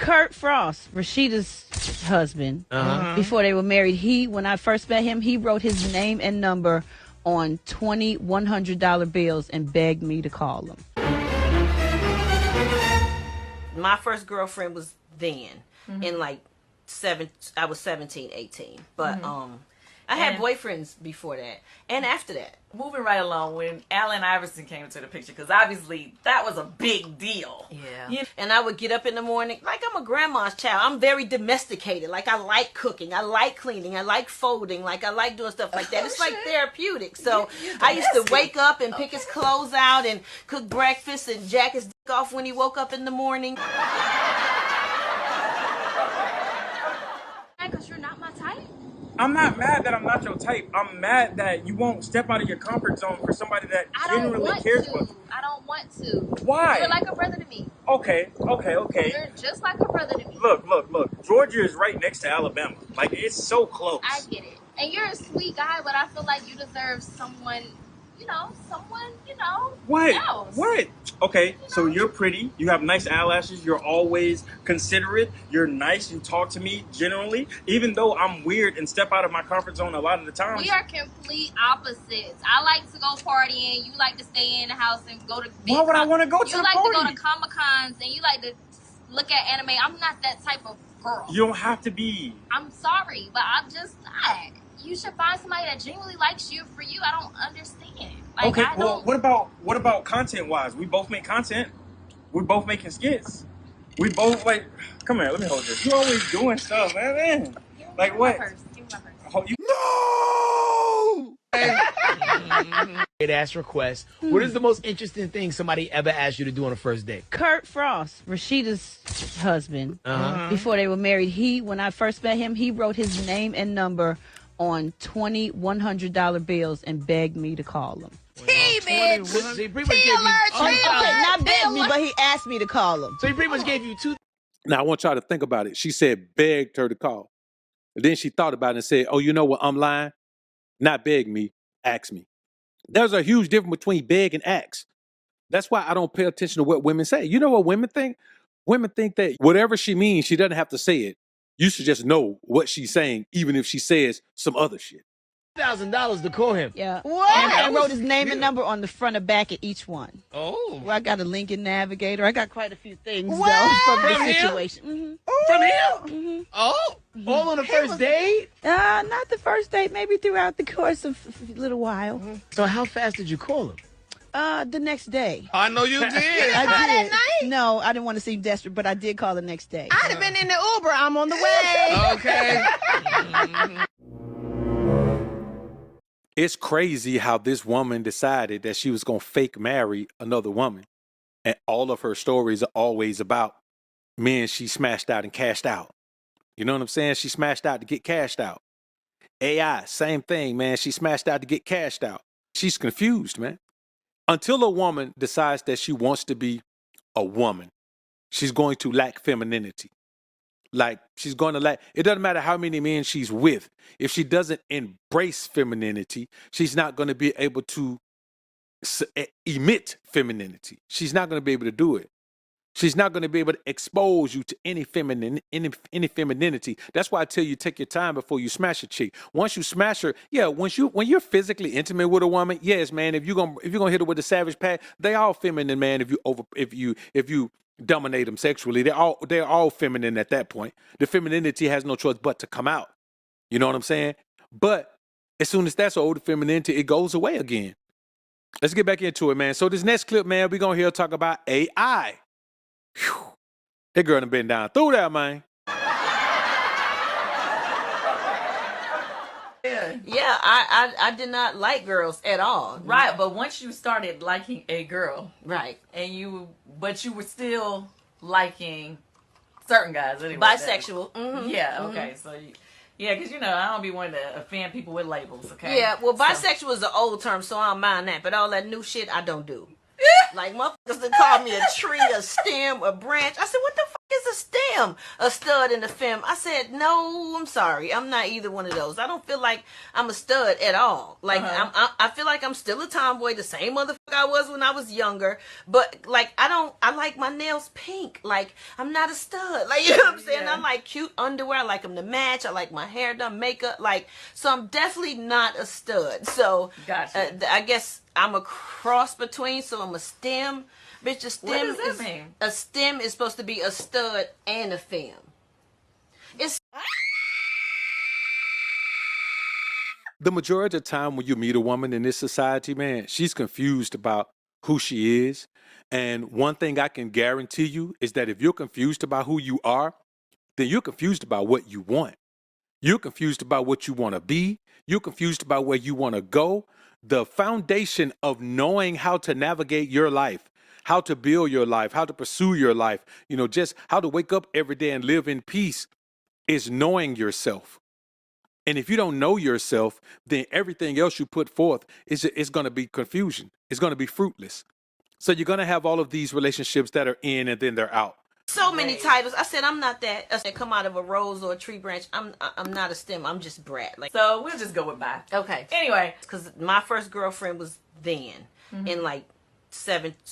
Kirk Frost, Rasheeda's husband, before they were married, when I first met him, he wrote his name and number on 20 $100 bills and begged me to call him. My first girlfriend was then, in like I was 17, 18. But I had boyfriends before that and after that. Moving right along, when Allen Iverson came into the picture, because obviously that was a big deal. Yeah. And I would get up in the morning like I'm a grandma's child. I'm very domesticated. Like I like cooking. I like cleaning. I like folding. Like I like doing stuff like that. It's like therapeutic. So I used to wake up and pick his clothes out and cook breakfast and jack his dick off when he woke up in the morning. Because you're not my type? I'm not mad that I'm not your type. I'm mad that you won't step out of your comfort zone for somebody that genuinely cares for you. I don't want to. Why? You're like a brother to me. Okay. You're just like a brother to me. Look. Georgia is right next to Alabama. Like, it's so close. I get it. And you're a sweet guy, but I feel like you deserve someone, What? else. What? Okay, so you're pretty. You have nice eyelashes. You're always considerate. You're nice. You talk to me generally. Even though I'm weird and step out of my comfort zone a lot of the time. We are complete opposites. I like to go partying. You like to stay in the house and go to... Why would I want to go to the party? You like to go to Comic-Cons and you like to look at anime. I'm not that type of girl. You don't have to be. I'm sorry, but I'm just not. You should find somebody that genuinely likes you for you. I don't understand. Like, Okay, well, what about content-wise? We both make content. We're both making skits. We both, like, come here, let me hold this. You always doing stuff, man. Like, what? Give me my purse. No! Ask request. What is the most interesting thing somebody ever asked you to do on a first date? Kirk Frost, Rasheeda's husband, before they were married, when I first met him, he wrote his name and number on 20 $100 bills and begged me to call him. See, pretty much gave you Not begged me, but he asked me to call him. So he pretty much gave you two. Now, I want y'all to think about it. She said begged her to call. And then she thought about it and said, oh, you know what? I'm lying. Not beg me, ask me. There's a huge difference between beg and ask. That's why I don't pay attention to what women say. You know what women think? Women think that whatever she means, she doesn't have to say it. You should just know what she's saying, even if she says some other shit. $1,000 to call him. Yeah. What? And I wrote his name and number on the front and back of each one. Oh. Well, I got a Lincoln Navigator. I got quite a few things, though, from the situation. From him? Oh. All on the first date? Not the first date, maybe throughout the course of a little while. So how fast did you call him? The next day. I know you did. I did. No, I didn't want to seem desperate, but I did call the next day. I'd have been in the Uber. I'm on the way. Okay. It's crazy how this woman decided that she was going to fake marry another woman. And all of her stories are always about men she smashed out and cashed out. You know what I'm saying? She smashed out to get cashed out. AI, same thing, man. She smashed out to get cashed out. She's confused, man. Until a woman decides that she wants to be a woman, she's going to lack femininity. Like, she's going to lack, it doesn't matter how many men she's with. If she doesn't embrace femininity, she's not going to be able to emit femininity. She's not going to be able to do it. She's not going to be able to expose you to any femininity. That's why I tell you, take your time before you smash a chick. Once you smash her, when you're physically intimate with a woman, yes, man. If you're gonna hit her with the savage pat, they all feminine, man. If you dominate them sexually, they're all feminine at that point. The femininity has no choice but to come out. You know what I'm saying? But as soon as that's old femininity, it goes away again. Let's get back into it, man. So this next clip, man, we're gonna hear talk about AI. Whew. That girl done been down through that, man. Yeah, I did not like girls at all. Right, but once you started liking a girl, Right. but you were still liking certain guys anyway. Bisexual. Yeah, okay, so because I don't be wanting to offend people with labels, okay? Yeah, well, bisexual is an old term, so I don't mind that, but all that new shit, I don't do. Like, motherfuckers done called me a tree, a stem, a branch. I said, what the fuck is a stem? A stud and a femme. I said, no, I'm sorry. I'm not either one of those. I don't feel like I'm a stud at all. Like, I feel like I'm still a tomboy, the same motherfucker I was when I was younger. But, like, I like my nails pink. Like, I'm not a stud. Like, you know what I'm saying? Yeah. I like cute underwear. I like them to match. I like my hair done, makeup. Like, so I'm definitely not a stud. So, Gotcha. I guess I'm a cross between, so I'm a stem. Bitch, a stem What does that mean? A stem is supposed to be a stud and a femme. It's The majority of the time when you meet a woman in this society, man, she's confused about who she is. And one thing I can guarantee you is that if you're confused about who you are, then you're confused about what you want. You're confused about what you want to be. You're confused about where you want to go. The foundation of knowing how to navigate your life, how to build your life, how to pursue your life, just how to wake up every day and live in peace is knowing yourself. And if you don't know yourself, then everything else you put forth is going to be confusion. It's going to be fruitless. So you're going to have all of these relationships that are in and then they're out. so many titles. I said I'm not that. I said come out of a rose or a tree branch. I'm not a stem. I'm just Brat. Like, So we'll just go with bye. okay. Anyway. Because my first girlfriend was then in like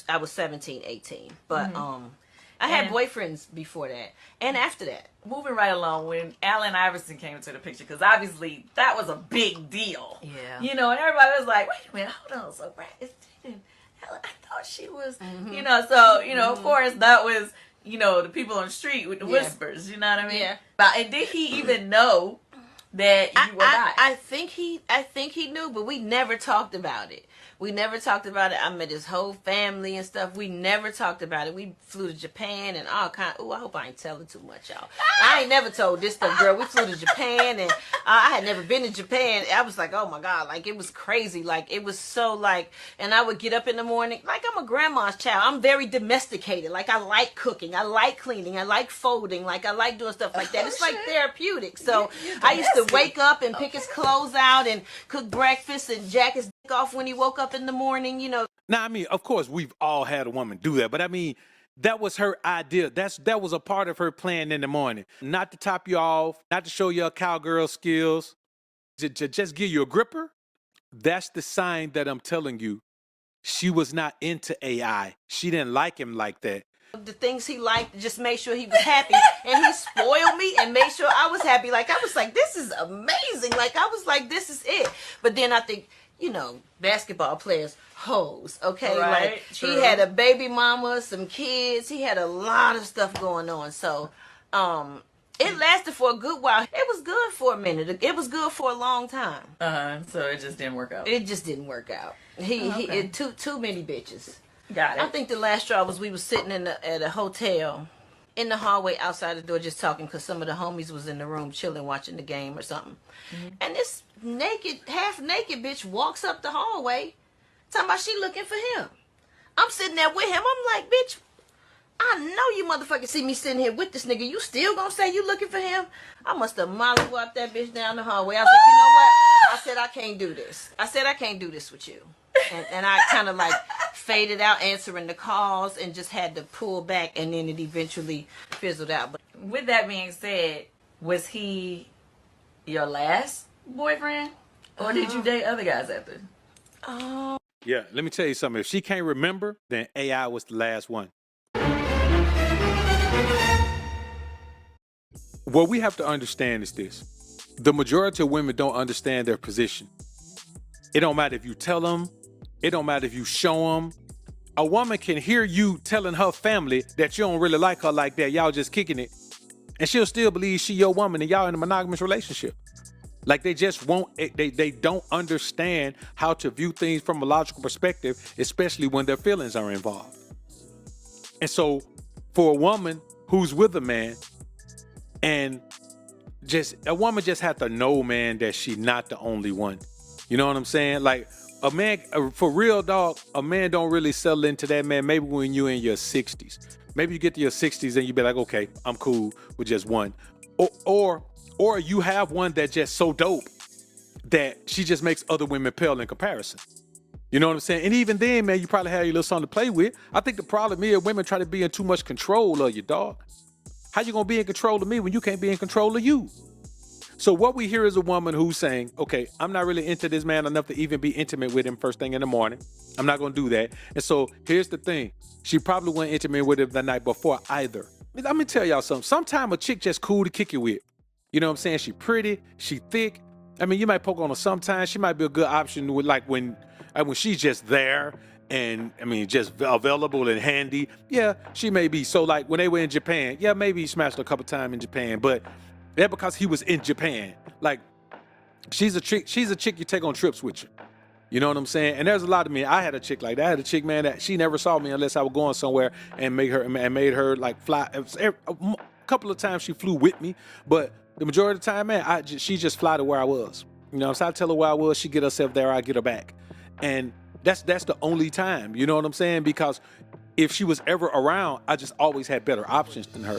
I was 17, 18. But I had boyfriends before that and after that. Moving right along, when Allen Iverson came into the picture, because obviously that was a big deal. Yeah. And everybody was like, wait a minute, hold on. So Brat is dating Allen. I thought she was, of course, that was, the people on the street with the whispers, you know what I mean? Yeah. And did he even know that you were not? I think he knew, but we never talked about it. We never talked about it. I met his whole family and stuff. We never talked about it. We flew to Japan and all kind. Oh, I hope I ain't telling too much, y'all. I ain't never told this stuff, girl. We flew to Japan and I had never been to Japan. I was like, oh my God, like it was crazy. Like it was so like, and I would get up in the morning, like I'm a grandma's child. I'm very domesticated. Like I like cooking. I like cleaning. I like folding. Like I like doing stuff like that. It's like therapeutic. So I used to wake up and pick his clothes out and cook breakfast and jack his dick off when he woke up in the morning, Now, I mean, of course, we've all had a woman do that, but I mean, that was her idea. That was a part of her plan in the morning. Not to top you off, not to show your cowgirl skills, to just give you a gripper. That's the sign that I'm telling you. She was not into AI. She didn't like him like that. The things he liked, just made sure he was happy, and he spoiled me and made sure I was happy. Like I was like, this is amazing. Like I was like, this is it. But then I think, basketball players, hoes, okay? Right, like true. he had a baby mama, some kids, he had a lot of stuff going on. So it lasted for a good while. It was good for a minute. It was good for a long time. So it just didn't work out. It just didn't work out. He too many bitches. Got it. I think the last straw was we was sitting at a hotel in the hallway outside the door just talking because some of the homies was in the room chilling watching the game or something. And this half naked bitch walks up the hallway talking about she looking for him. I'm sitting there with him. I'm like, bitch, I know you motherfuckers see me sitting here with this nigga. You still gonna say you looking for him? I must have mollywopped that bitch down the hallway. I was like, you know what? I said, I can't do this. I said, I can't do this with you. And I kind of like faded out answering the calls and just had to pull back, and then it eventually fizzled out. But with that being said, was he your last boyfriend? Or did you date other guys after? Yeah, let me tell you something. If she can't remember, then AI was the last one. What we have to understand is this. The majority of women don't understand their position. It don't matter if you tell them. It don't matter if you show them. A woman can hear you telling her family that you don't really like her like that. Y'all just kicking it. And she'll still believe she your woman and y'all in a monogamous relationship. Like they just won't, they don't understand how to view things from a logical perspective, especially when their feelings are involved. And so for a woman who's with a man, and a woman just had to know, man, that she's not the only one. You know what I'm saying? Like a man, for real, dog, a man don't really settle into that, man, maybe when you're in your 60s. Maybe you get to your 60s and you be like, okay, I'm cool with just one. Or you have one that's just so dope that she just makes other women pale in comparison. You know what I'm saying? And even then, man, you probably have your little something to play with. I think the problem is women try to be in too much control of you, dog. How you gonna be in control of me when you can't be in control of you? So what we hear is a woman who's saying, okay, I'm not really into this man enough to even be intimate with him first thing in the morning. I'm not gonna do that. And so here's the thing. She probably wasn't intimate with him the night before either. Let me tell y'all something. Sometimes a chick just cool to kick it with. You know what I'm saying? She pretty, she thick. I mean, you might poke on her sometimes. She might be a good option with like when she's just there and I mean just available and handy. Yeah, she may be. So like when they were in Japan, yeah, maybe he smashed her a couple times in Japan, but yeah, because he was in Japan. Like she's a chick you take on trips with you. You know what I'm saying? And there's a lot of men. I had a chick like that. I had a chick, man, that she never saw me unless I was going somewhere and made her like fly. A couple of times she flew with me, but the majority of the time, man, she just fly to where I was. You know, so I tell her where I was, she get herself there, I get her back. And that's the only time, you know what I'm saying? Because if she was ever around, I just always had better options than her.